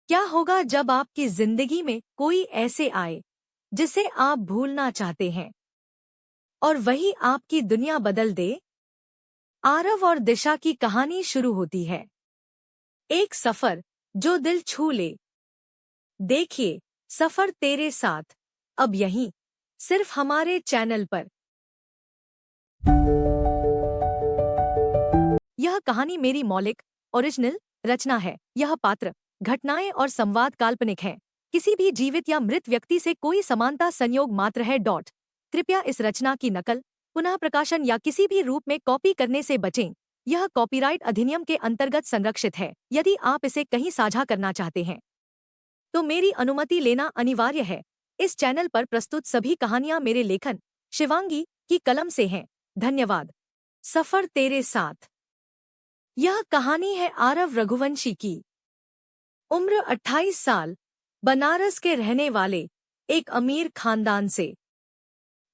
क्या होगा जब आपकी जिंदगी में कोई ऐसे आए जिसे आप भूलना चाहते हैं और वही आपकी दुनिया बदल दे? आरव और दिशा की कहानी शुरू होती है। एक सफर जो दिल छू ले। देखिए, सफर तेरे साथ, अब यहीं, सिर्फ हमारे चैनल पर। यह कहानी मेरी मौलिक ओरिजिनल रचना है। यह पात्र, घटनाएं और संवाद काल्पनिक हैं। किसी भी जीवित या मृत व्यक्ति से कोई समानता संयोग मात्र है। कृपया इस रचना की नकल, पुनः प्रकाशन या किसी भी रूप में कॉपी करने से बचें। यह कॉपीराइट अधिनियम के अंतर्गत संरक्षित है। यदि आप इसे कहीं साझा करना चाहते हैं तो मेरी अनुमति लेना अनिवार्य है। इस चैनल पर प्रस्तुत सभी कहानियां मेरे लेखन शिवांगी की कलम से हैं। धन्यवाद। सफर तेरे साथ। यह कहानी है आरव रघुवंशी की। उम्र 28 साल, बनारस के रहने वाले, एक अमीर खानदान से।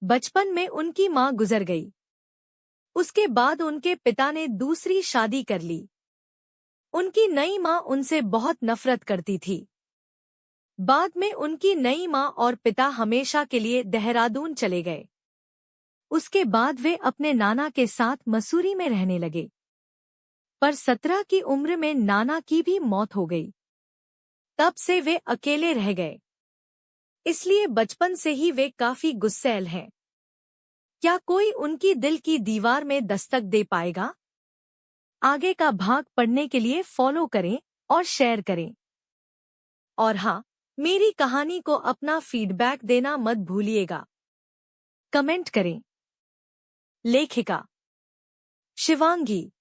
बचपन में उनकी मां गुजर गई। उसके बाद उनके पिता ने दूसरी शादी कर ली। उनकी नई मां उनसे बहुत नफरत करती थी। बाद में उनकी नई मां और पिता हमेशा के लिए देहरादून चले गए। उसके बाद वे अपने नाना के साथ मसूरी में रहने लगे। पर 17 की उम्र में नाना की भी मौत हो गई। तब से वे अकेले रह गए। इसलिए बचपन से ही वे काफी गुस्सैल हैं। क्या कोई उनकी दिल की दीवार में दस्तक दे पाएगा? आगे का भाग पढ़ने के लिए फॉलो करें और शेयर करें। और हाँ, मेरी कहानी को अपना फीडबैक देना मत भूलिएगा। कमेंट करें। लेखिका शिवांगी।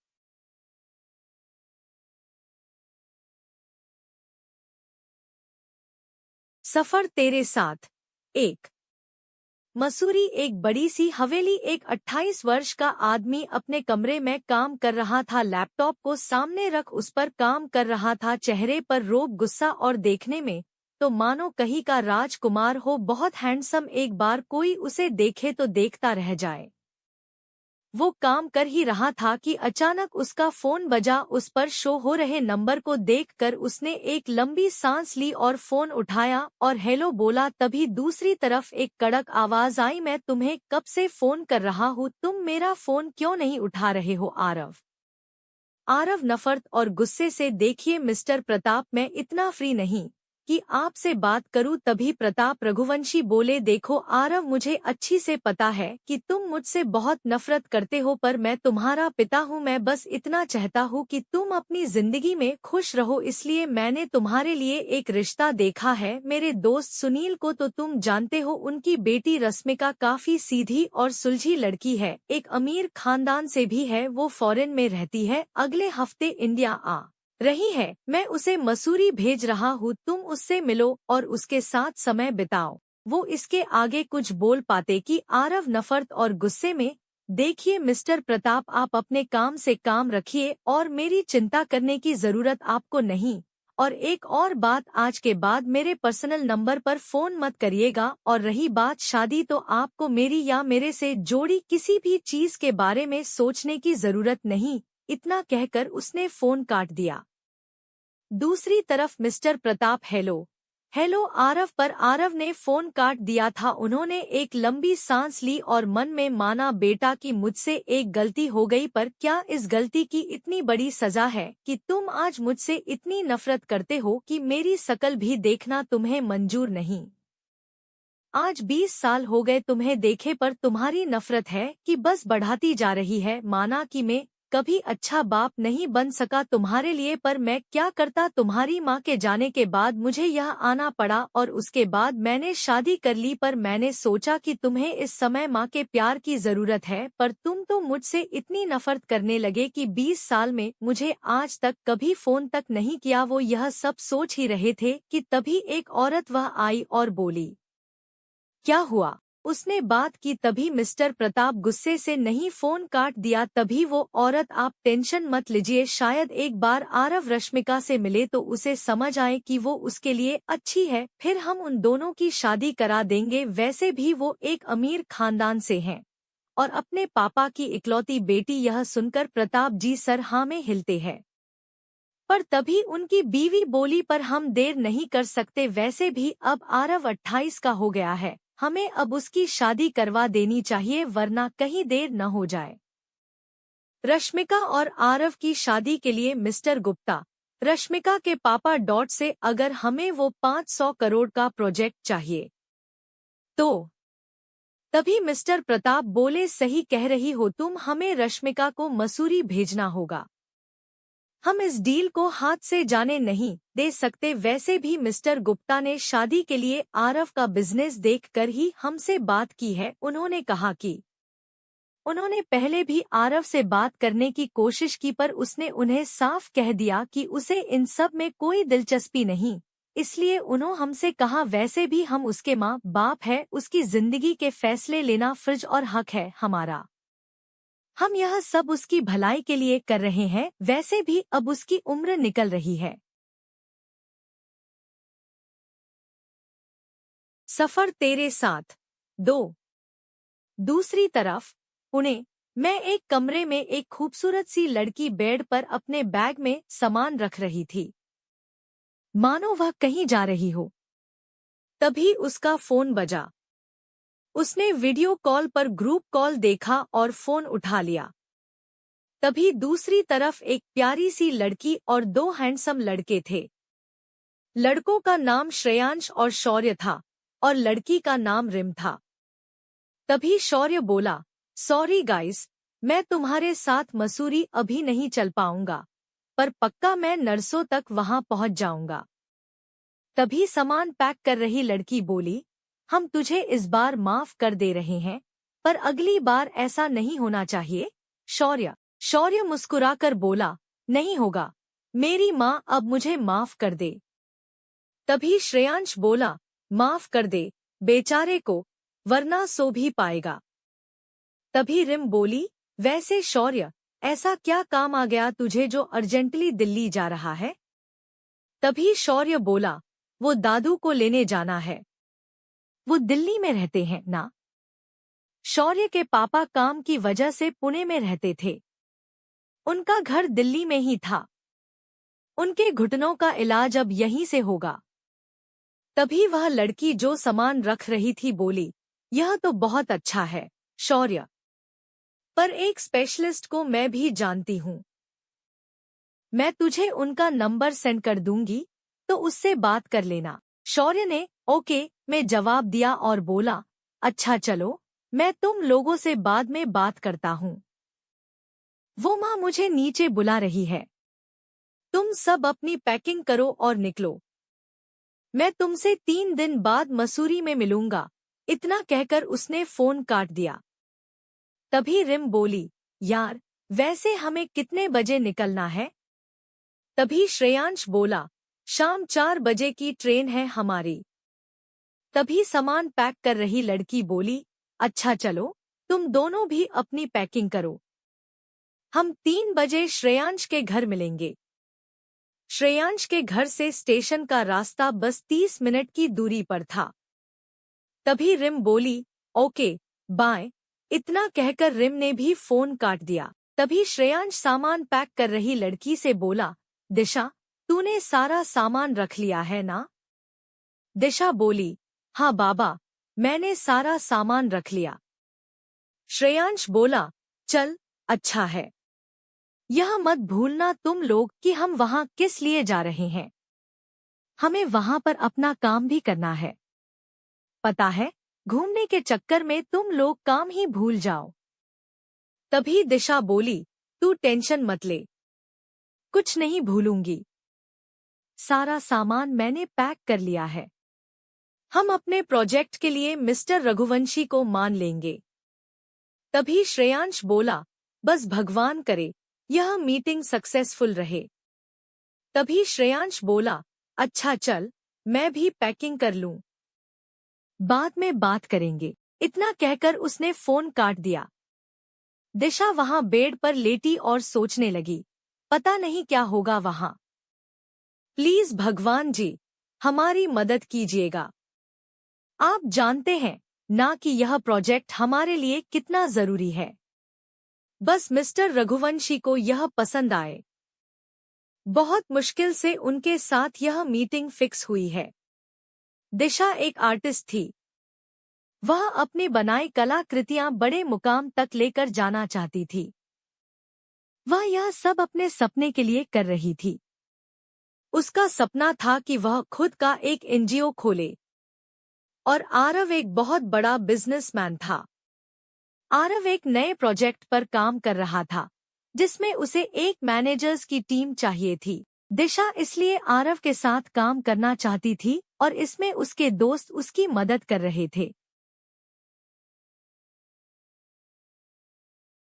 सफर तेरे साथ। एक। मसूरी एक बड़ी सी हवेली। एक 28 वर्ष का आदमी अपने कमरे में काम कर रहा था। लैपटॉप को सामने रख उस पर काम कर रहा था। चेहरे पर रोब, गुस्सा और देखने में तो मानो कहीं का राजकुमार हो। बहुत हैंडसम। एक बार कोई उसे देखे तो देखता रह जाए। वो काम कर ही रहा था कि अचानक उसका फोन बजा। उस पर शो हो रहे नंबर को देखकर उसने एक लंबी सांस ली और फोन उठाया और हेलो बोला। तभी दूसरी तरफ एक कड़क आवाज आई, मैं तुम्हें कब से फोन कर रहा हूँ, तुम मेरा फोन क्यों नहीं उठा रहे हो? आरव। आरव नफरत और गुस्से से, देखिए मिस्टर प्रताप, मैं इतना फ्री नहीं कि आपसे बात करूं। तभी प्रताप रघुवंशी बोले, देखो आरव, मुझे अच्छी से पता है कि तुम मुझसे बहुत नफरत करते हो, पर मैं तुम्हारा पिता हूं। मैं बस इतना चाहता हूं कि तुम अपनी जिंदगी में खुश रहो, इसलिए मैंने तुम्हारे लिए एक रिश्ता देखा है। मेरे दोस्त सुनील को तो तुम जानते हो, उनकी बेटी रश्मिका काफी सीधी और सुलझी लड़की है, एक अमीर खानदान से भी है। वो फॉरेन में रहती है, अगले हफ्ते इंडिया आ रही है। मैं उसे मसूरी भेज रहा हूँ, तुम उससे मिलो और उसके साथ समय बिताओ। वो इसके आगे कुछ बोल पाते कि आरव नफरत और गुस्से में, देखिए मिस्टर प्रताप, आप अपने काम से काम रखिए और मेरी चिंता करने की जरूरत आपको नहीं। और एक और बात, आज के बाद मेरे पर्सनल नंबर पर फोन मत करिएगा। और रही बात शादी, तो आपको मेरी या मेरे से जोड़ी किसी भी चीज के बारे में सोचने की जरूरत नहीं। इतना कहकर उसने फोन काट दिया। दूसरी तरफ mister Pratap hello hello Aarav पर। आरव ने फोन काट दिया था। उन्होंने एक लंबी सांस ली और मन में माना, बेटा कि मुझसे एक गलती हो गई, पर क्या इस गलती की इतनी बड़ी सजा है कि तुम आज मुझसे इतनी नफरत करते हो कि मेरी शकल भी देखना तुम्हें मंजूर नहीं? आज 20 साल हो गए तुम्हें देखे, पर तुम्हारी नफरत है कि बस बढ़ाती जा रही है। माना कि मैं कभी अच्छा बाप नहीं बन सका तुम्हारे लिए, पर मैं क्या करता? तुम्हारी माँ के जाने के बाद मुझे यहाँ आना पड़ा और उसके बाद मैंने शादी कर ली। पर मैंने सोचा कि तुम्हें इस समय माँ के प्यार की जरूरत है, पर तुम तो मुझसे इतनी नफरत करने लगे कि 20 साल में मुझे आज तक कभी फोन तक नहीं किया। वो यह सब सोच ही रहे थे कि तभी एक औरत वह आई और बोली, क्या हुआ? उसने बात की तभी मिस्टर प्रताप गुस्से से नहीं फोन काट दिया। तभी वो औरत, आप टेंशन मत लीजिए, शायद एक बार आरव रश्मिका से मिले तो उसे समझ आए कि वो उसके लिए अच्छी है, फिर हम उन दोनों की शादी करा देंगे। वैसे भी वो एक अमीर खानदान से हैं और अपने पापा की इकलौती बेटी। यह सुनकर प्रताप जी सर हाँ में हिलते हैं। पर तभी उनकी बीवी बोली, पर हम देर नहीं कर सकते, वैसे भी अब आरव 28 का हो गया है, हमें अब उसकी शादी करवा देनी चाहिए वरना कहीं देर न हो जाए। रश्मिका और आरव की शादी के लिए मिस्टर गुप्ता, रश्मिका के पापा डॉट से अगर हमें वो 500 करोड़ का प्रोजेक्ट चाहिए तो तभी मिस्टर प्रताप बोले, सही कह रही हो तुम, हमें रश्मिका को मसूरी भेजना होगा, हम इस डील को हाथ से जाने नहीं दे सकते। वैसे भी मिस्टर गुप्ता ने शादी के लिए आरव का बिजनेस देखकर ही हमसे बात की है। उन्होंने कहा कि उन्होंने पहले भी आरव से बात करने की कोशिश की पर उसने उन्हें साफ कह दिया कि उसे इन सब में कोई दिलचस्पी नहीं, इसलिए उन्होंने हमसे कहा, वैसे भी हम उसके माँ बाप है, उसकी जिंदगी के फैसले लेना फर्ज और हक है हमारा, हम यह सब उसकी भलाई के लिए कर रहे हैं। वैसे भी अब उसकी उम्र निकल रही है। सफर तेरे साथ 2। दूसरी तरफ पुणे मैं एक कमरे में एक खूबसूरत सी लड़की बेड पर अपने बैग में सामान रख रही थी, मानो वह कहीं जा रही हो। तभी उसका फोन बजा। उसने वीडियो कॉल पर ग्रुप कॉल देखा और फोन उठा लिया। तभी दूसरी तरफ एक प्यारी सी लड़की और 2 हैंडसम लड़के थे। लड़कों का नाम श्रेयांश और शौर्य था और लड़की का नाम रिम था। तभी शौर्य बोला, सॉरी गाइस, मैं तुम्हारे साथ मसूरी अभी नहीं चल पाऊंगा, पर पक्का मैं नरसों तक वहां पहुंच जाऊंगा। तभी सामान पैक कर रही लड़की बोली, हम तुझे इस बार माफ कर दे रहे हैं, पर अगली बार ऐसा नहीं होना चाहिए। शौर्य मुस्कुराकर बोला, नहीं होगा, मेरी माँ अब मुझे माफ कर दे। तभी श्रेयांश बोला, माफ कर दे बेचारे को, वरना सो भी पाएगा। तभी रिम बोली, वैसे शौर्य, ऐसा क्या काम आ गया तुझे जो अर्जेंटली दिल्ली जा रहा है? तभी शौर्य बोला, वो दादू को लेने जाना है, वो दिल्ली में रहते हैं ना। शौर्य के पापा काम की वजह से पुणे में रहते थे, उनका घर दिल्ली में ही था, उनके घुटनों का इलाज अब यहीं से होगा। तभी वह लड़की जो सामान रख रही थी बोली, यह तो बहुत अच्छा है शौर्य, पर एक स्पेशलिस्ट को मैं भी जानती हूँ, मैं तुझे उनका नंबर सेंड कर दूंगी, तो उससे बात कर लेना। शौर्य ने ओके में जवाब दिया और बोला, अच्छा चलो, मैं तुम लोगों से बाद में बात करता हूँ, वो माँ मुझे नीचे बुला रही है, तुम सब अपनी पैकिंग करो और निकलो, मैं तुमसे 3 दिन बाद मसूरी में मिलूंगा। इतना कहकर उसने फोन काट दिया। तभी रिम बोली, यार वैसे हमें कितने बजे निकलना है? तभी श्रेयांश बोला, शाम 4 बजे की ट्रेन है हमारी। तभी सामान पैक कर रही लड़की बोली, अच्छा चलो, तुम दोनों भी अपनी पैकिंग करो, हम 3 बजे श्रेयांश के घर मिलेंगे। श्रेयांश के घर से स्टेशन का रास्ता बस 30 मिनट की दूरी पर था। तभी रिम बोली, ओके बाय। इतना कहकर रिम ने भी फोन काट दिया। तभी श्रेयांश सामान पैक कर रही लड़की से बोला, दिशा, तूने सारा सामान रख लिया है ना? दिशा बोली, हाँ बाबा, मैंने सारा सामान रख लिया। श्रेयांश बोला, चल अच्छा है, यह मत भूलना तुम लोग कि हम वहाँ किस लिए जा रहे हैं, हमें वहाँ पर अपना काम भी करना है, पता है, घूमने के चक्कर में तुम लोग काम ही भूल जाओ। तभी दिशा बोली, तू टेंशन मत ले, कुछ नहीं भूलूंगी, सारा सामान मैंने पैक कर लिया है, हम अपने प्रोजेक्ट के लिए मिस्टर रघुवंशी को मान लेंगे। तभी श्रेयांश बोला, बस भगवान करे यह मीटिंग सक्सेसफुल रहे। तभी श्रेयांश बोला, अच्छा चल, मैं भी पैकिंग कर लूं, बाद में बात करेंगे। इतना कहकर उसने फोन काट दिया। दिशा वहां बेड पर लेटी और सोचने लगी, पता नहीं क्या होगा वहां, प्लीज भगवान जी हमारी मदद कीजिएगा। आप जानते हैं ना कि यह प्रोजेक्ट हमारे लिए कितना जरूरी है, बस मिस्टर रघुवंशी को यह पसंद आए। बहुत मुश्किल से उनके साथ यह मीटिंग फिक्स हुई है। दिशा एक आर्टिस्ट थी। वह अपनी बनाई कलाकृतियां बड़े मुकाम तक लेकर जाना चाहती थी। वह यह सब अपने सपने के लिए कर रही थी। उसका सपना था कि वह खुद का एक एनजीओ खोले। और आरव एक बहुत बड़ा बिजनेसमैन था। आरव एक नए प्रोजेक्ट पर काम कर रहा था, जिसमें उसे एक मैनेजर्स की टीम चाहिए थी। दिशा इसलिए आरव के साथ काम करना चाहती थी और इसमें उसके दोस्त उसकी मदद कर रहे थे।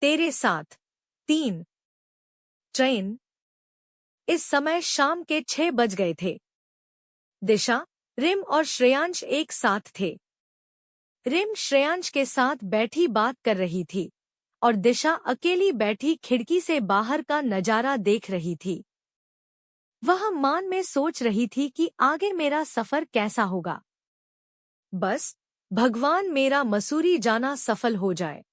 तेरे साथ 3 ट्रेन। इस समय शाम के 6 बज गए थे। दिशा, रिम और श्रेयांश एक साथ थे। रिम श्रेयांश के साथ बैठी बात कर रही थी और दिशा अकेली बैठी खिड़की से बाहर का नजारा देख रही थी। वह मान में सोच रही थी कि आगे मेरा सफर कैसा होगा। बस भगवान मेरा मसूरी जाना सफल हो जाए।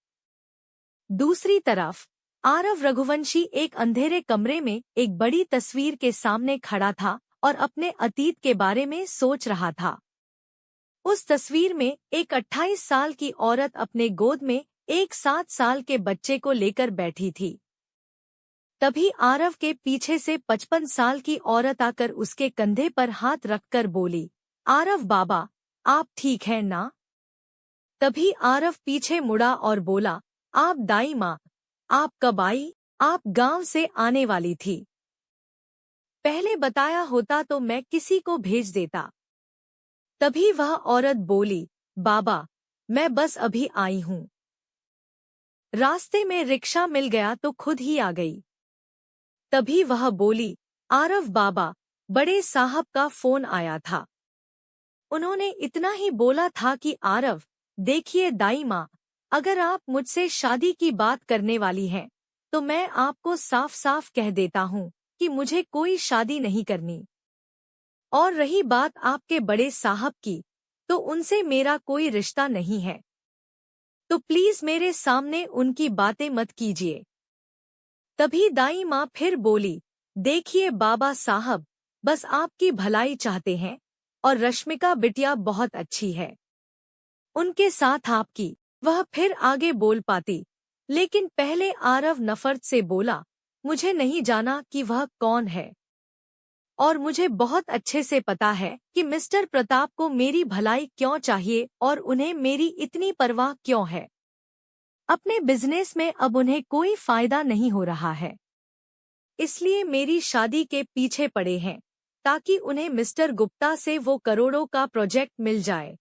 दूसरी तरफ आरव रघुवंशी एक अंधेरे कमरे में एक बड़ी तस्वीर के सामने खड़ा था और अपने अतीत के बारे में सोच रहा था। उस तस्वीर में एक 28 साल की औरत अपने गोद में एक 7 साल के बच्चे को लेकर बैठी थी। तभी आरव के पीछे से 55 साल की औरत आकर उसके कंधे पर हाथ रखकर बोली, आरव बाबा, आप ठीक हैं ना? तभी आरव पीछे मुड़ा और बोला, आप दाई माँ, आप कब आई? आप गांव से आने वाली थी। पहले बताया होता तो मैं किसी को भेज देता। तभी वह औरत बोली, बाबा, मैं बस अभी आई हूँ। रास्ते में रिक्शा मिल गया तो खुद ही आ गई। तभी वह बोली, आरव बाबा, बड़े साहब का फोन आया था। उन्होंने इतना ही बोला था कि आरव, देखिए दाई माँ, अगर आप मुझसे शादी की बात करने वाली हैं, तो मैं आपको साफ साफ कह देता हूँ कि मुझे कोई शादी नहीं करनी। और रही बात आपके बड़े साहब की, तो उनसे मेरा कोई रिश्ता नहीं है। तो प्लीज मेरे सामने उनकी बातें मत कीजिए। तभी दाई माँ फिर बोली, देखिए बाबा साहब, बस आपकी भलाई चाहते हैं और रश्मिका बिटिया बहुत अच्छी है। उनके साथ आपकी। वह फिर आगे बोल पाती, लेकिन पहले आरव नफरत से बोला, मुझे नहीं जाना कि वह कौन है। और मुझे बहुत अच्छे से पता है कि मिस्टर प्रताप को मेरी भलाई क्यों चाहिए और उन्हें मेरी इतनी परवाह क्यों है। अपने बिजनेस में अब उन्हें कोई फायदा नहीं हो रहा है, इसलिए मेरी शादी के पीछे पड़े हैं, ताकि उन्हें मिस्टर गुप्ता से वो करोड़ों का प्रोजेक्ट मिल जाए।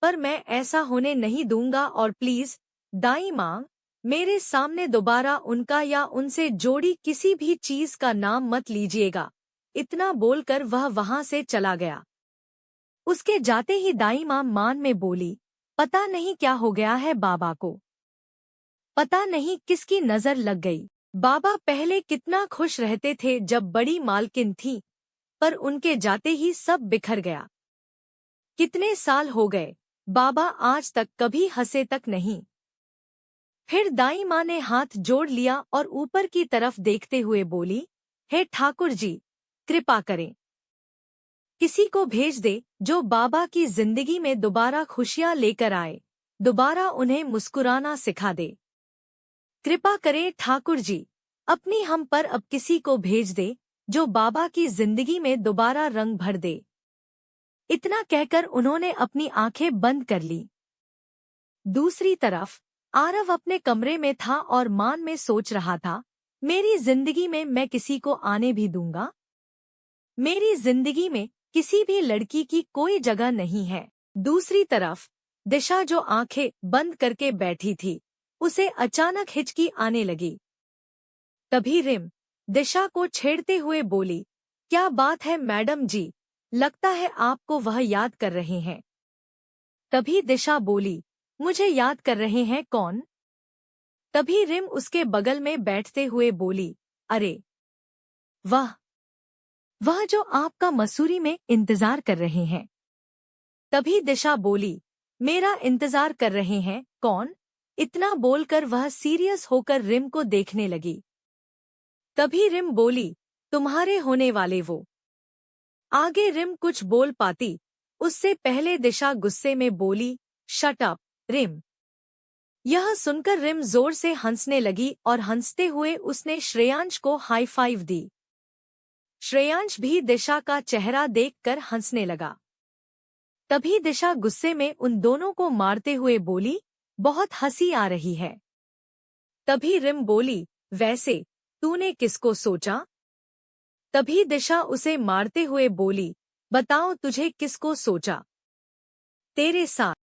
पर मैं ऐसा होने नहीं दूंगा और प्लीज दाई माँ, मेरे सामने दोबारा उनका या उनसे जोड़ी किसी भी चीज का नाम मत लीजिएगा। इतना बोलकर वह वहां से चला गया। उसके जाते ही दाई माँ मान में बोली, पता नहीं क्या हो गया है बाबा को। पता नहीं किसकी नजर लग गई। बाबा पहले कितना खुश रहते थे जब बड़ी मालकिन थी, पर उनके जाते ही सब बिखर गया। कितने साल हो गए, बाबा आज तक कभी हंसे तक नहीं। फिर दाई माँ ने हाथ जोड़ लिया और ऊपर की तरफ देखते हुए बोली, हे ठाकुर जी, कृपा करें। किसी को भेज दे जो बाबा की जिंदगी में दोबारा खुशियां लेकर आए, दोबारा उन्हें मुस्कुराना सिखा दे। कृपा करें ठाकुर जी, अपनी हम पर अब किसी को भेज दे जो बाबा की जिंदगी में दोबारा रंग भर दे। इतना कहकर उन्होंने अपनी आंखें बंद कर ली। दूसरी तरफ आरव अपने कमरे में था और मान में सोच रहा था, मेरी जिंदगी में मैं किसी को आने भी दूंगा? मेरी जिंदगी में किसी भी लड़की की कोई जगह नहीं है। दूसरी तरफ दिशा जो आंखें बंद करके बैठी थी, उसे अचानक हिचकी आने लगी। तभी रिम दिशा को छेड़ते हुए बोली, क्या बात है मैडम जी, लगता है आपको वह याद कर रहे हैं। तभी दिशा बोली, मुझे याद कर रहे हैं कौन? तभी रिम उसके बगल में बैठते हुए बोली, अरे वह जो आपका मसूरी में इंतजार कर रहे हैं। तभी दिशा बोली, मेरा इंतजार कर रहे हैं कौन? इतना बोलकर वह सीरियस होकर रिम को देखने लगी। तभी रिम बोली, तुम्हारे होने वाले वो। आगे रिम कुछ बोल पाती, उससे पहले दिशा गुस्से में बोली, शट अप, रिम। यह सुनकर रिम जोर से हंसने लगी और हंसते हुए उसने श्रेयांश को हाई फाइव दी। श्रेयांश भी दिशा का चेहरा देखकर हंसने लगा। तभी दिशा गुस्से में उन दोनों को मारते हुए बोली, बहुत हंसी आ रही है। तभी रिम बोली, वैसे तूने किसको सोचा? तभी दिशा उसे मारते हुए बोली, बताओ तुझे किसको सोचा? तेरे साथ।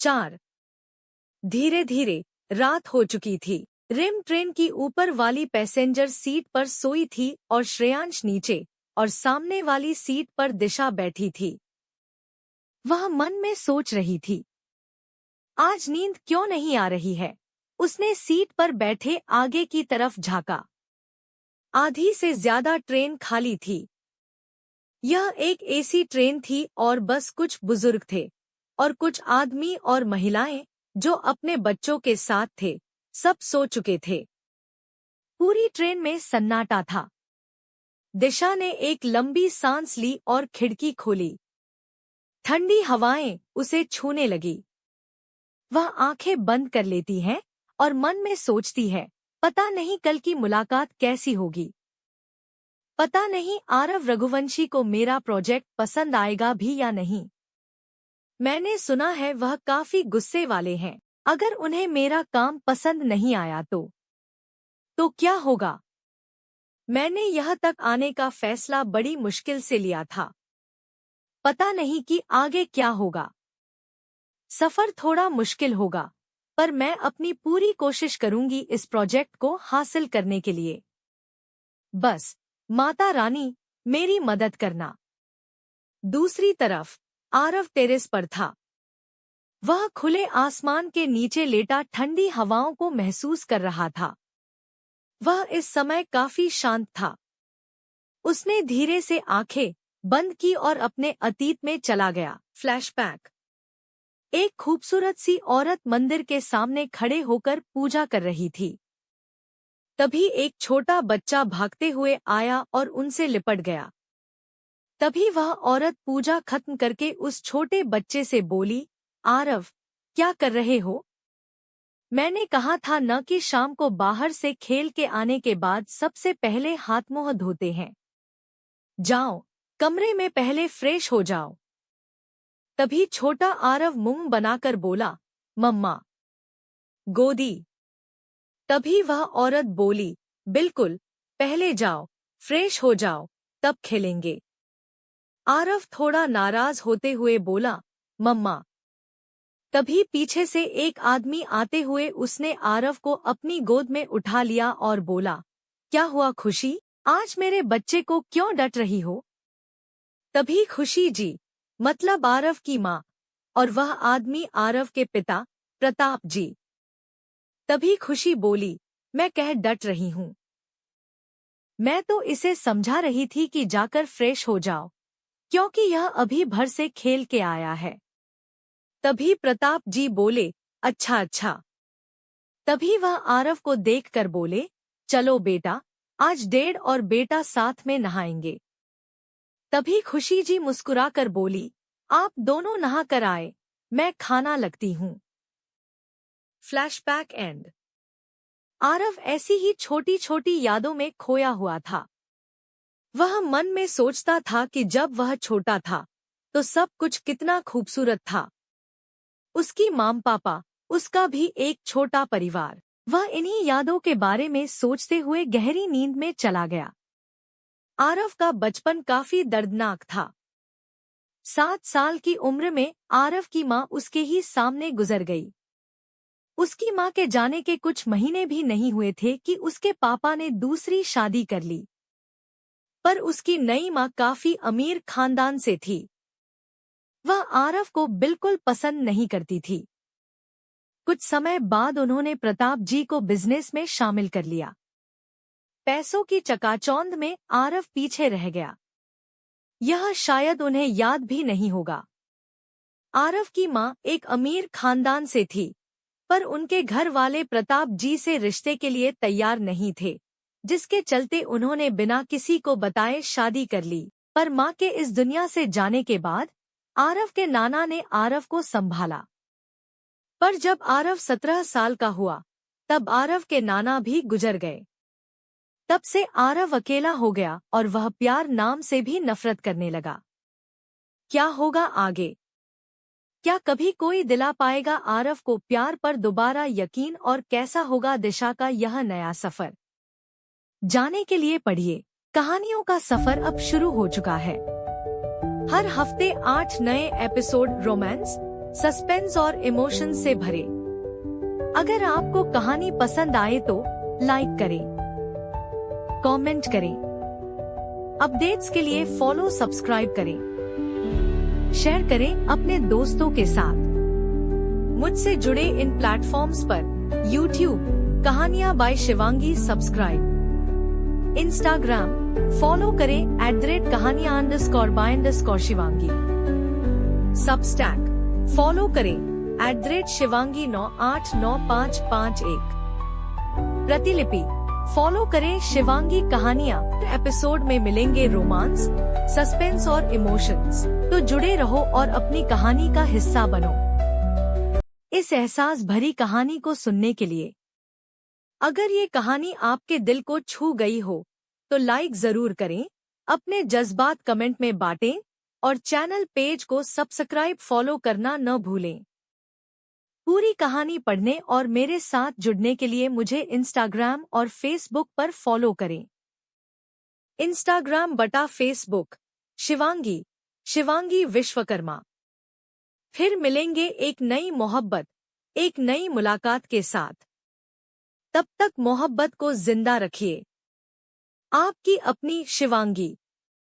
चार। धीरे धीरे रात हो चुकी थी। रिम ट्रेन की ऊपर वाली पैसेंजर सीट पर सोई थी और श्रेयांश नीचे और सामने वाली सीट पर दिशा बैठी थी। वह मन में सोच रही थी, आज नींद क्यों नहीं आ रही है। उसने सीट पर बैठे आगे की तरफ झांका। आधी से ज्यादा ट्रेन खाली थी। यह एक एसी ट्रेन थी और बस कुछ बुजुर्ग थे और कुछ आदमी और महिलाएं जो अपने बच्चों के साथ थे, सब सो चुके थे। पूरी ट्रेन में सन्नाटा था। दिशा ने एक लंबी सांस ली और खिड़की खोली। ठंडी हवाएं उसे छूने लगी। वह आंखें बंद कर लेती है और मन में सोचती है, पता नहीं कल की मुलाकात कैसी होगी। पता नहीं आरव रघुवंशी को मेरा प्रोजेक्ट पसंद आएगा भी या नहीं। मैंने सुना है वह काफी गुस्से वाले हैं। अगर उन्हें मेरा काम पसंद नहीं आया तो क्या होगा? मैंने यह तक आने का फैसला बड़ी मुश्किल से लिया था। पता नहीं कि आगे क्या होगा। सफर थोड़ा मुश्किल होगा, पर मैं अपनी पूरी कोशिश करूंगी इस प्रोजेक्ट को हासिल करने के लिए। बस माता रानी मेरी मदद करना। दूसरी तरफ आरव टेरेस पर था। वह खुले आसमान के नीचे लेटा ठंडी हवाओं को महसूस कर रहा था। वह इस समय काफी शांत था। उसने धीरे से आंखें बंद की और अपने अतीत में चला गया। फ्लैशबैक। एक खूबसूरत सी औरत मंदिर के सामने खड़े होकर पूजा कर रही थी। तभी एक छोटा बच्चा भागते हुए आया और उनसे लिपट गया। तभी वह औरत पूजा खत्म करके उस छोटे बच्चे से बोली, आरव, क्या कर रहे हो? मैंने कहा था न कि शाम को बाहर से खेल के आने के बाद सबसे पहले हाथ मुंह धोते हैं। जाओ, कमरे में पहले फ्रेश हो जाओ। तभी छोटा आरव मुंह बनाकर बोला, मम्मा। गोदी। तभी वह औरत बोली, बिल्कुल, पहले जाओ, फ्रेश हो जाओ, तब खेलेंगे। आरव थोड़ा नाराज होते हुए बोला, मम्मा। तभी पीछे से एक आदमी आते हुए उसने आरव को अपनी गोद में उठा लिया और बोला, क्या हुआ खुशी? आज मेरे बच्चे को क्यों डट रही हो? तभी खुशी जी, मतलब आरव की माँ, और वह आदमी आरव के पिता प्रताप जी। तभी खुशी बोली, मैं कह डट रही हूँ। मैं तो इसे समझा रही थी कि जाकर फ्रेश हो जाओ, क्योंकि यह अभी भर से खेल के आया है। तभी प्रताप जी बोले, अच्छा अच्छा। तभी वह आरव को देखकर बोले, चलो बेटा, आज डैड और बेटा साथ में नहाएंगे। तभी खुशी जी मुस्कुराकर बोली, आप दोनों नहा कर आए, मैं खाना लगती हूँ। Flashback and. आरव ऐसी ही छोटी छोटी यादों में खोया हुआ था। वह मन में सोचता था कि जब वह छोटा था तो सब कुछ कितना खूबसूरत था। उसकी माम पापा, उसका भी एक छोटा परिवार। वह इन्हीं यादों के बारे में सोचते हुए गहरी नींद में चला गया। आरव का बचपन काफी दर्दनाक था। 7 साल की उम्र में आरव की माँ उसके ही सामने गुजर गई। उसकी माँ के जाने के कुछ महीने भी नहीं हुए थे कि उसके पापा ने दूसरी शादी कर ली। पर उसकी नई माँ काफी अमीर खानदान से थी। वह आरव को बिल्कुल पसंद नहीं करती थी। कुछ समय बाद उन्होंने प्रताप जी को बिजनेस में शामिल कर लिया। पैसों की चकाचौंध में आरव पीछे रह गया। यह शायद उन्हें याद भी नहीं होगा। आरव की मां एक अमीर खानदान से थी, पर उनके घर वाले प्रताप जी से रिश्ते के लिए तैयार नहीं थे, जिसके चलते उन्होंने बिना किसी को बताए शादी कर ली। पर मां के इस दुनिया से जाने के बाद आरव के नाना ने आरव को संभाला। पर जब आरव 17 साल का हुआ, तब आरव के नाना भी गुजर गए। तब से आरव अकेला हो गया और वह प्यार नाम से भी नफरत करने लगा। क्या होगा आगे? क्या कभी कोई दिला पाएगा आरव को प्यार पर दोबारा यकीन, और कैसा होगा दिशा का यह नया सफर? जाने के लिए पढ़िए। कहानियों का सफर अब शुरू हो चुका है। हर हफ्ते 8 नए एपिसोड रोमांस, सस्पेंस और इमोशंस से भरे। अगर आपको कहानी पसंद आए तो लाइक करें, कमेंट करें, अपडेट्स के लिए फॉलो सब्सक्राइब करें, शेयर करें अपने दोस्तों के साथ। मुझसे जुड़े इन प्लेटफॉर्म्स पर यूट्यूब कहानियां by Shivangi subscribe, Instagram follow करें @कहानियां_by_शिवांगी, सबस्टैक फॉलो करें @शिवांगी989551, प्रतिलिपि फॉलो करें शिवांगी कहानियां। एपिसोड में मिलेंगे रोमांस, सस्पेंस और इमोशंस, तो जुड़े रहो और अपनी कहानी का हिस्सा बनो। इस एहसास भरी कहानी को सुनने के लिए अगर ये कहानी आपके दिल को छू गई हो तो लाइक जरूर करें, अपने जज्बात कमेंट में बांटें और चैनल पेज को सब्सक्राइब फॉलो करना न भूलें। पूरी कहानी पढ़ने और मेरे साथ जुड़ने के लिए मुझे इंस्टाग्राम और फेसबुक पर फॉलो करें। इंस्टाग्राम बटा फेसबुक शिवांगी विश्वकर्मा। फिर मिलेंगे एक नई मोहब्बत, एक नई मुलाकात के साथ। तब तक मोहब्बत को जिंदा रखिए। आपकी अपनी शिवांगी।